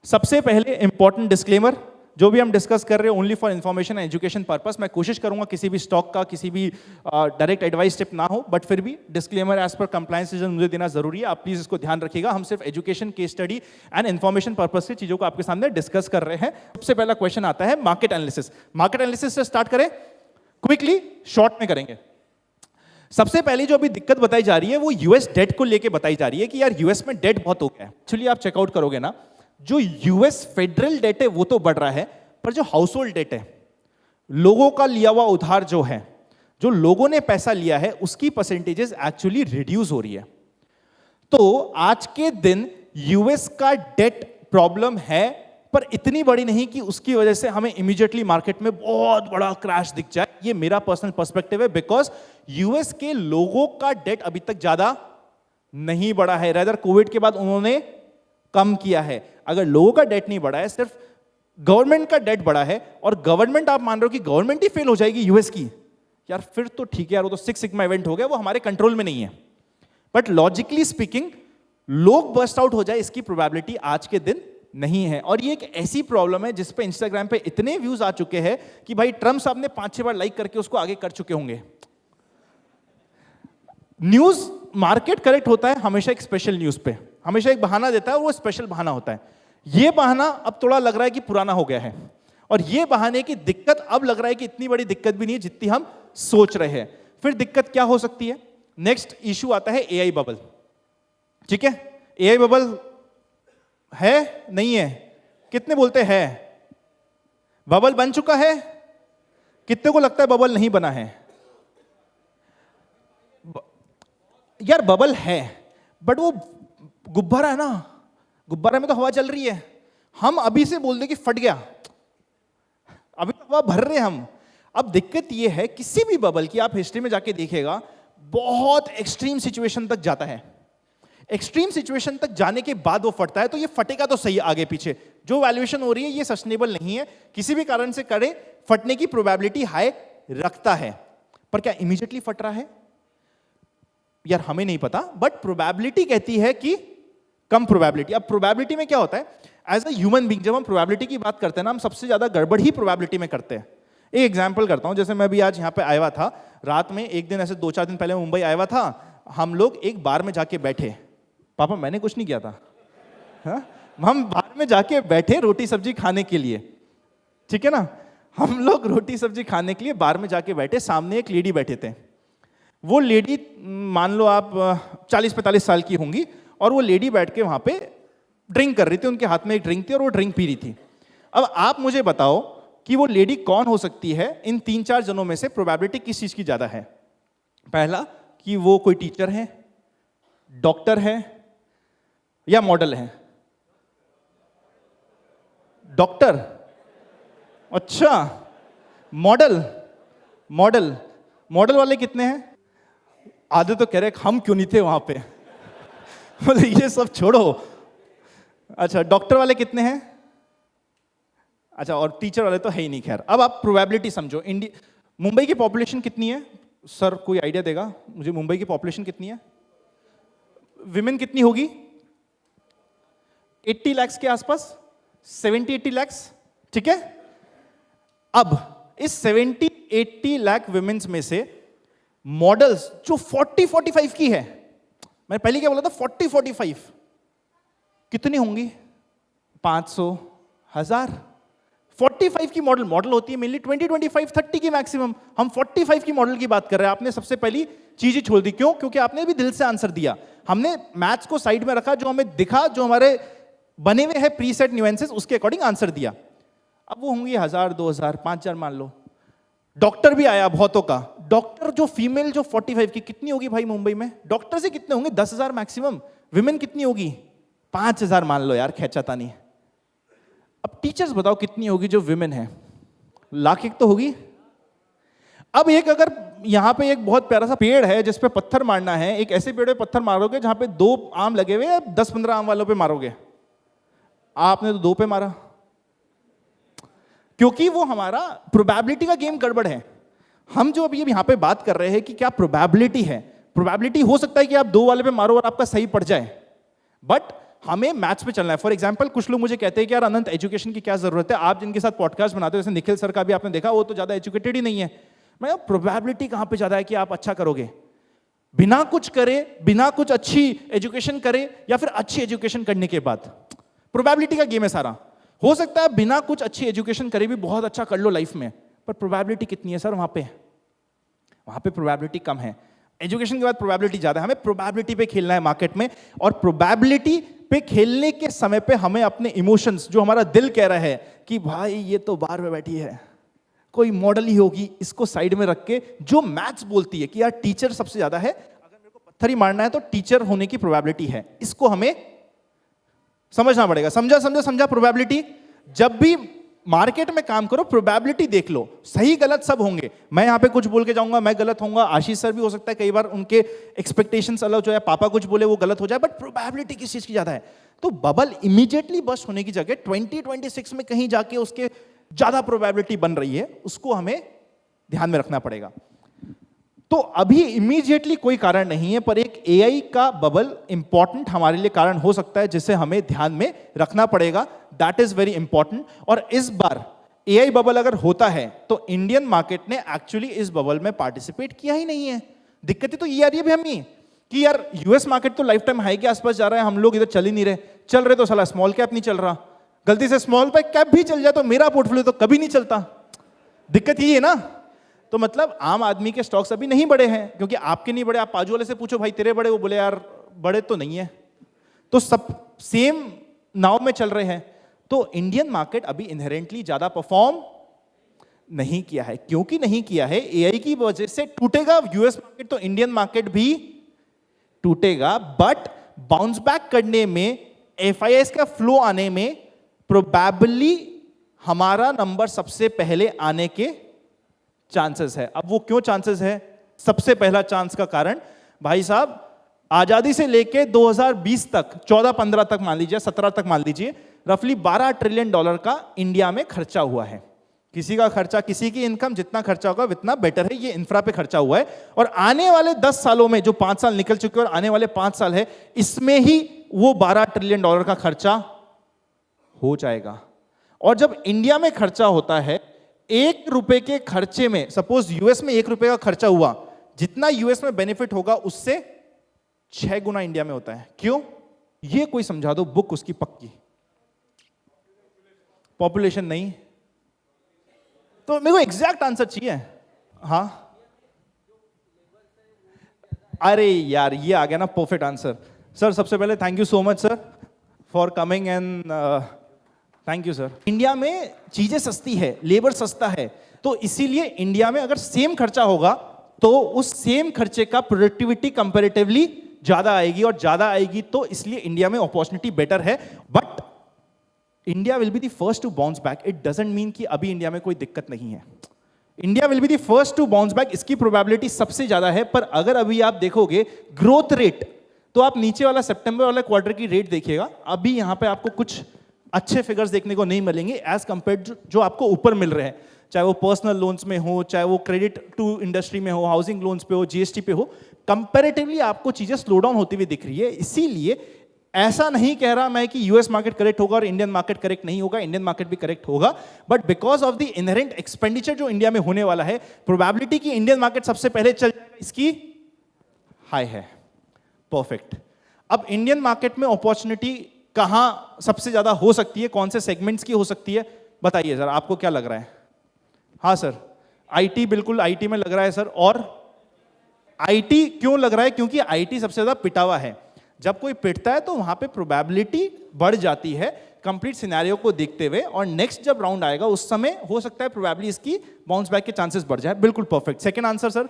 सबसे पहले important disclaimer, जो भी हम डिस्कस कर रहे हैं only for information and education purpose. मैं कोशिश करूंगा किसी भी स्टॉक का किसी भी डायरेक्ट एडवाइस टिप ना हो, बट फिर भी डिस्क्लेमर एज पर कंप्लायंस मुझे देना जरूरी है। आप प्लीज इसको ध्यान रखिएगा। हम सिर्फ education, case study and information purpose से चीजों को आपके सामने डिस्कस कर रहे हैं। सबसे पहला क्वेश्चन आता है मार्केट एनालिसिस। मार्केट एनालिसिस से स्टार्ट करें, क्विकली शॉर्ट में करेंगे। सबसे पहली जो अभी दिक्कत बताई जा रही है वो यूएस डेट को लेके बताई जा रही है कि यार यूएस में डेट बहुत हो गया है। एक्चुअली आप चेकआउट करोगे ना, जो यूएस फेडरल डेट है वो तो बढ़ रहा है, पर जो हाउस होल्ड डेट है, लोगों का लिया हुआ उधार जो है, जो लोगों ने पैसा लिया है, उसकी परसेंटेजेस एक्चुअली रिड्यूस हो रही है। तो आज के दिन यूएस का डेट प्रॉब्लम है, पर इतनी बड़ी नहीं कि उसकी वजह से हमें इमीडिएटली मार्केट में बहुत बड़ा क्रैश दिख जाए। ये मेरा पर्सनल पर्सपेक्टिव है, बिकॉज यूएस के लोगों का डेट अभी तक ज्यादा नहीं बढ़ा है, रेदर कोविड के बाद उन्होंने कम किया है। अगर लोगों का डेट नहीं बढ़ा है, सिर्फ गवर्नमेंट का डेट बढ़ा है, और गवर्नमेंट आप मान रहे हो कि गवर्नमेंट ही फेल हो जाएगी यूएस की, यार फिर तो ठीक है यार, वो तो सिक्स सिग्मा इवेंट हो गया, वो हमारे कंट्रोल में नहीं है। बट लॉजिकली स्पीकिंग लोग बर्स्ट आउट हो जाए, इसकी प्रोबेबिलिटी आज के दिन नहीं है। और ये एक ऐसी प्रॉब्लम है जिस पे इंस्टाग्राम पे इतने व्यूज आ चुके हैं कि भाई ट्रम्प साहब ने 5-6 बार लाइक करके उसको आगे कर चुके होंगे। न्यूज मार्केट करेक्ट होता है हमेशा एक स्पेशल न्यूज पे, हमेशा एक बहाना देता है और वो स्पेशल बहाना होता है। ये बहाना अब थोड़ा लग रहा है कि पुराना हो गया है, और ये बहाने की दिक्कत अब लग रहा है कि इतनी बड़ी दिक्कत भी नहीं है जितनी हम सोच रहे हैं। फिर दिक्कत क्या हो सकती है? नेक्स्ट इशू आता है एआई बबल। ठीक है, एआई बबल है नहीं है? कितने बोलते हैं बबल बन चुका है? कितने को लगता है बबल नहीं बना है? यार बबल है, बट वो गुब्बारा है ना, गुब्बारे में तो हवा चल रही है। हम अभी से बोल दें कि फट गया, अभी तो हवा भर रहे हैं हम। अब दिक्कत ये है, किसी भी बबल की आप हिस्ट्री में जाके देखिएगा, बहुत एक्सट्रीम सिचुएशन तक जाता है। एक्सट्रीम सिचुएशन तक जाने के बाद वो फटता है, तो ये फटेगा तो सही आगे पीछे। जो वैल्यूएशन हो रही है ये सस्टेनेबल नहीं है, किसी भी कारण से करे फटने की प्रोबेबिलिटी हाई रखता है। पर क्या इमीडिएटली फट रहा है? यार हमें नहीं पता, बट प्रोबेबिलिटी कहती है कि कम प्रोबेबिलिटी। अब प्रोबेबिलिटी में क्या होता है, एज अ ह्यूमन बीइंग जब हम प्रोबेबिलिटी की बात करते हैं ना, हम सबसे ज्यादा गड़बड़ ही प्रोबेबिलिटी में करते हैं। एक एग्जांपल करता हूं, जैसे मैं भी आज यहाँ पे आया हुआ था रात में, एक दिन ऐसे 2-4 दिन पहले मुंबई आया हुआ था। हम लोग एक बार में जाके बैठे, पापा मैंने कुछ नहीं किया था, हाँ? हम बार में जाके बैठे रोटी सब्जी खाने के लिए, ठीक है ना। हम लोग रोटी सब्जी खाने के लिए बार में जाके बैठे, सामने एक लेडी बैठे थे। वो लेडी मान लो आप 40-45 साल की होंगी, और वो लेडी बैठ के वहां पे ड्रिंक कर रही थी, उनके हाथ में एक ड्रिंक थी और वो ड्रिंक पी रही थी। अब आप मुझे बताओ कि वो लेडी कौन हो सकती है? इन 3-4 जनों में से प्रोबेबिलिटी किस चीज की ज्यादा है? पहला कि वो कोई टीचर है, डॉक्टर है, या मॉडल है? डॉक्टर, अच्छा मॉडल। मॉडल मॉडल वाले कितने हैं? आधे तो कह रहे हम क्यों नहीं थे वहां पे बोले ये सब छोड़ो। अच्छा डॉक्टर वाले कितने हैं? अच्छा, और टीचर वाले तो है ही नहीं। खैर, अब आप प्रोबेबिलिटी समझो। मुंबई की पॉपुलेशन कितनी है सर? कोई आइडिया देगा मुझे? मुंबई की पॉपुलेशन कितनी है? विमेन कितनी होगी? 80 लाख के आसपास, 70-80 लाख, ठीक है। अब इस 70-80 लाख विमेन्स में से मॉडल्स जो 40-45 की है, मैं पहले क्या बोला था, 40-45, कितनी होंगी? 500, 1000। 45 की मॉडल होती है मेनली 20-25-30 की मैक्सिमम। हम 45 की मॉडल की बात कर रहे हैं। आपने सबसे पहली चीज ही छोड़ दी, क्यों? क्योंकि आपने भी दिल से आंसर दिया। हमने मैथ्स को साइड में रखा, जो हमें दिखा, जो हमारे बने हुए हैं प्रीसेट न्यूएंसेस, उसके अकॉर्डिंग आंसर दिया। अब वो होंगी 1000, 2000, 5000 मान लो। डॉक्टर भी आया बहुतों का। डॉक्टर जो फीमेल जो 45 की, कितनी होगी भाई मुंबई में? डॉक्टर से कितने होंगे? 10,000 मैक्सिमम। विमेन कितनी होगी? 5000 मान लो यार, खेचाता नहीं। अब टीचर्स बताओ कितनी होगी जो विमेन है? लाख एक तो होगी। अब एक अगर यहां पे एक बहुत प्यारा सा पेड़ है जिस पे पत्थर मारना है, एक ऐसे पेड़ पे पत्थर मारोगे जहां पे 2 आम लगे हुए, 10-15 आम वालों पे मारोगे। आपने तो 2 पे मारा, क्योंकि वो हमारा प्रोबेबिलिटी का गेम गड़बड़ है। हम जो अभी यहां पे बात कर रहे हैं कि क्या प्रोबेबिलिटी है, प्रोबेबिलिटी हो सकता है कि आप 2 वाले पे मारो और आपका सही पड़ जाए, बट हमें मैथ्स पे चलना है। फॉर एग्जांपल कुछ लोग मुझे कहते हैं कि यार अनंत एजुकेशन की क्या जरूरत है, आप जिनके साथ पॉडकास्ट बनाते हो जैसे निखिल सर का भी आपने देखा, वो तो ज्यादा एजुकेटेड ही नहीं है। मैं प्रोबेबिलिटी कहां पे ज्यादा है कि आप अच्छा करोगे, बिना कुछ करे, बिना कुछ अच्छी एजुकेशन करे या फिर अच्छी एजुकेशन करने के बाद? प्रोबेबिलिटी का गेम है सारा। हो सकता है बिना कुछ अच्छी एजुकेशन करे भी बहुत अच्छा कर लो लाइफ में, पर प्रोबेबिलिटी कितनी है सर वहां पे? वहां पे प्रोबेबिलिटी कम है। एजुकेशन के बाद प्रोबेबिलिटी ज्यादा है। हमें प्रोबेबिलिटी पे खेलना है मार्केट में, और प्रोबेबिलिटी पे खेलने के समय पे हमें अपने इमोशंस, जो हमारा दिल कह रहा है कि भाई ये तो बार में बैठी है, कोई मॉडल ही होगी, इसको साइड में रख के जो मैथ्स बोलती है कि यार टीचर सबसे ज्यादा है, अगर मेरे को पत्थर ही मारना है तो टीचर होने की प्रोबेबिलिटी है, इसको हमें समझना पड़ेगा। समझा समझा समझा? प्रोबेबिलिटी। जब भी मार्केट में काम करो प्रोबेबिलिटी देख लो, सही गलत सब होंगे। मैं यहां पे कुछ बोल के जाऊंगा, मैं गलत होऊंगा, आशीष सर भी हो सकता है कई बार उनके एक्सपेक्टेशंस अलग जो है, पापा कुछ बोले वो गलत हो जाए, बट प्रोबेबिलिटी किस चीज की ज्यादा है? तो बबल इमीडिएटली बस्ट होने की जगह 2026 में कहीं जाके उसके ज्यादा प्रोबेबिलिटी बन रही है, उसको हमें ध्यान में रखना पड़ेगा। तो अभी इमीडिएटली कोई कारण नहीं है, पर एक एआई का बबल इंपॉर्टेंट हमारे लिए कारण हो सकता है जिसे हमें ध्यान में रखना पड़ेगा। That is very important. और इस बार एआई बबल अगर होता है तो इंडियन मार्केट ने एक्चुअली इस बबल में पार्टिसिपेट किया ही नहीं है। दिक्कतें तो ये आ रही है भी हमें कि यार यूएस मार्केट तो लाइफ टाइम हाई के आसपास जा रहा है, हम लोग इधर चल ही नहीं रहे। चल रहे तो साला स्मॉल कैप नहीं चल रहा, गलती से स्मॉल कैप भी चल जाए तो मेरा पोर्टफोलियो तो कभी नहीं चलता। दिक्कत यही है ना। तो मतलब आम आदमी के स्टॉक्स अभी नहीं बढ़े हैं, क्योंकि आपके नहीं बढ़े। आप बाजू वाले से पूछो भाई तेरे बड़े, वो बोले यार बड़े तो नहीं है। तो सब सेम नाव में चल रहे हैं। तो इंडियन मार्केट अभी इनहेरेंटली ज्यादा परफॉर्म नहीं किया है। क्योंकि नहीं किया है, एआई की वजह से टूटेगा यूएस मार्केट तो इंडियन मार्केट भी टूटेगा। बट बाउंस बैक करने में, एफआईआईस का फ्लो आने में प्रोबेबली हमारा नंबर सबसे पहले आने के चांसेस है। अब वो क्यों चांसेस है? सबसे पहला चांस का कारण भाई साहब, आजादी से लेके 2020 तक, 14-15 तक मान लीजिए, 17 तक मान लीजिए, रफली $12 ट्रिलियन का इंडिया में खर्चा हुआ है। किसी का खर्चा, किसी की इनकम, जितना खर्चा होगा उतना बेटर है, ये इंफ्रा पे खर्चा हुआ है। और आने वाले 10 सालों में, जो 5 साल निकल चुके हैं और आने वाले 5 साल है, इसमें ही वो $12 ट्रिलियन का खर्चा हो जाएगा। और जब इंडिया में खर्चा होता है, ₹1 के खर्चे में, सपोज यूएस में ₹1 का खर्चा हुआ, जितना यूएस में बेनिफिट होगा उससे 6 गुना इंडिया में होता है। क्यों? ये कोई समझा दो बुक उसकी पक्की। पॉपुलेशन नहीं, तो मेरे को एग्जैक्ट आंसर चाहिए। हाँ, अरे यार ये आ गया ना परफेक्ट आंसर। सर सबसे पहले thank you so much sir for coming and thank you sir. India में चीजें सस्ती है, लेबर सस्ता है, तो इसीलिए इंडिया में अगर सेम खर्चा होगा तो उस सेम खर्चे का प्रोडक्टिविटी कंपैरेटिवली ज्यादा आएगी, और ज्यादा आएगी तो इसलिए इंडिया में अपॉर्चुनिटी बेटर है। But India will be the first to bounce back. It doesn't mean कि अभी इंडिया में कोई दिक्कत नहीं है। India will be the first to bounce back, इसकी प्रोबेबिलिटी सबसे ज्यादा है। पर अगर अभी आप देखोगे ग्रोथ रेट, तो आप नीचे वाला सितंबर वाला क्वार्टर की रेट देखिएगा, अभी यहां पे आपको कुछ अच्छे फिगर्स देखने को नहीं मिलेंगे एज कंपेयर जो आपको ऊपर मिल रहे हैं, चाहे वो पर्सनल लोन्स में हो, चाहे वो क्रेडिट टू इंडस्ट्री में हो, हाउसिंग लोन्स पे हो, जीएसटी पे हो। कंपैरेटिवली आपको चीजें स्लो डाउन होती हुई दिख रही है। इसीलिए ऐसा नहीं कह रहा मैं कि यूएस मार्केट करेक्ट होगा और इंडियन मार्केट करेक्ट नहीं होगा, इंडियन मार्केट भी करेक्ट होगा। But because of the inherent expenditure जो इंडिया में होने वाला है, प्रोबेबिलिटी कि इंडियन मार्केट सबसे पहले चल जाएगा इसकी हाई है। परफेक्ट। अब इंडियन मार्केट में अपॉर्चुनिटी कहां सबसे ज्यादा हो सकती है, कौन से सेगमेंट्स की हो सकती है, बताइए सर, आपको क्या लग रहा है? हाँ सर, आईटी, बिल्कुल आईटी में लग रहा है सर। और आईटी क्यों लग रहा है? क्योंकि आईटी सबसे ज्यादा पिटा हुआ है। जब कोई पिटता है तो वहां पे प्रोबेबिलिटी बढ़ जाती है कंप्लीट सिनेरियो को देखते हुए, और नेक्स्ट जब राउंड आएगा उस समय हो सकता है प्रोबेबली इसकी बाउंस बैक के चांसेस बढ़ जाए। बिल्कुल perfect. Second answer sir,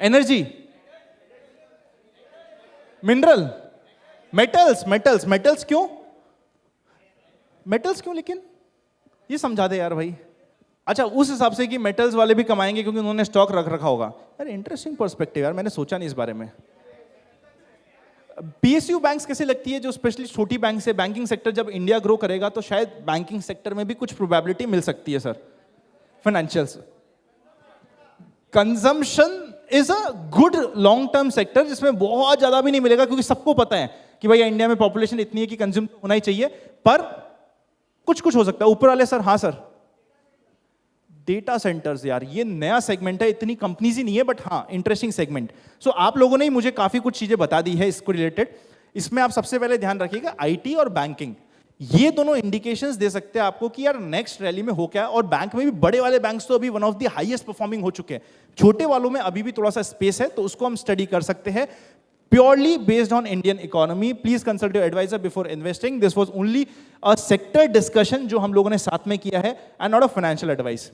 energy, mineral, metals. Metals, metals क्यों? मेटल्स क्यों लेकिन? ये समझा दे यार भाई। अच्छा, उस हिसाब से कि मेटल्स वाले भी कमाएंगे क्योंकि उन्होंने स्टॉक रख रखा होगा। यार इंटरेस्टिंग पर्सपेक्टिव यार, मैंने सोचा नहीं इस बारे में। पीएसयू बैंक्स कैसे लगती है, जो स्पेशली छोटी बैंक से, बैंकिंग सेक्टर जब इंडिया ग्रो करेगा तो शायद बैंकिंग सेक्टर में भी कुछ प्रोबेबिलिटी मिल सकती है sir. Financials, consumption is a good long term sector जिसमें बहुत ज्यादा भी नहीं मिलेगा, क्योंकि सबको पता है कि भाई इंडिया में पॉपुलेशन इतनी है कि कंज्यूम होना ही चाहिए, पर कुछ कुछ हो सकता है। ऊपर वाले सर, हाँ सर, डेटा सेंटर्स यार, ये नया सेगमेंट है, इतनी कंपनीज ही नहीं है, बट हाँ इंटरेस्टिंग सेगमेंट। सो आप लोगों ने ही मुझे काफी कुछ चीजें बता दी है इसको रिलेटेड। इसमें आप सबसे पहले ध्यान रखिएगा आईटी और बैंकिंग, ये दोनों इंडिकेशंस दे सकते हैं आपको कि यार नेक्स्ट रैली में हो क्या। और बैंक में भी बड़े वाले बैंक्स तो अभी one of the highest performing हो चुके हैं, छोटे वालों में अभी भी थोड़ा सा स्पेस है, तो उसको हम स्टडी कर सकते हैं purely based on Indian economy. Please consult your advisor before investing. This was only a sector discussion जो हम लोगों ने साथ में किया है, and not a financial advice.